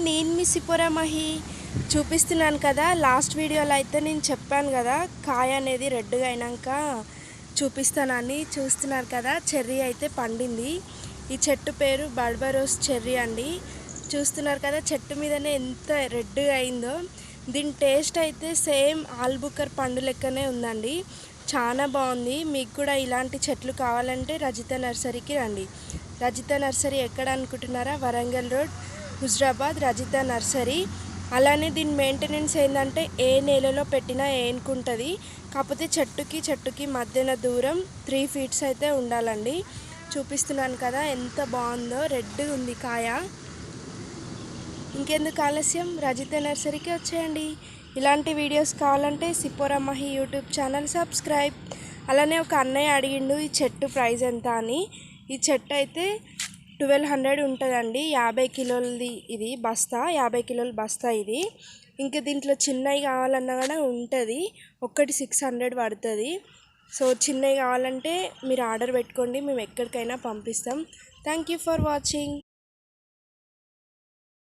నేను మీ సిపోరా మహి చూపిస్తున్నాను కదా. లాస్ట్ వీడియోలో అయితే నేను చెప్పాను కదా కాయ అనేది రెడ్గా అయినాక చూపిస్తానని. చూస్తున్నారు కదా, చెర్రీ అయితే పండింది. ఈ చెట్టు పేరు బర్బరోస్ చెర్రీ అండి. చూస్తున్నారు కదా చెట్టు మీదనే ఎంత రెడ్గా అయిందో. దీని టేస్ట్ అయితే సేమ్ ఆల్బుకర్ పండు లెక్కనే ఉందండి. చాలా బాగుంది. మీకు కూడా ఇలాంటి చెట్లు కావాలంటే రజిత నర్సరీకి రండి. రజిత నర్సరీ ఎక్కడ అనుకుంటున్నారా? Warangal road, Huzurabad Rajitha nursery. అలానే దీని మెయింటెనెన్స్ ఏంటంటే ఏ నేలలో పెట్టినా ఏనుకుంటుంది. కాకపోతే చెట్టుకి మధ్యన దూరం 3 ఫీట్స్ అయితే ఉండాలండి. చూపిస్తున్నాను కదా ఎంత బాగుందో, రెడ్ ఉంది కాయ. ఇంకెందుకు ఆలస్యం, రజిత నర్సరీకి వచ్చేయండి. ఇలాంటి వీడియోస్ కావాలంటే సిపోరా మహి యూట్యూబ్ ఛానల్ సబ్స్క్రైబ్. అలానే ఒక అన్నయ్య అడిగిండు ఈ చెట్టు ప్రైస్ ఎంత అని. ఈ చెట్టు అయితే 1200 ఉంటుందండి. 50 కిలోలది ఇది బస్తా, 50 కిలోల బస్తా ఇది. ఇంకా దీంట్లో చిన్నవి కావాలన్నా కూడా ఉంటుంది. ఒక్కటి 600 పడుతుంది. సో చిన్నవి కావాలంటే మీరు ఆర్డర్ పెట్టుకోండి, మేము ఎక్కడికైనా పంపిస్తాం. Thank you for watching.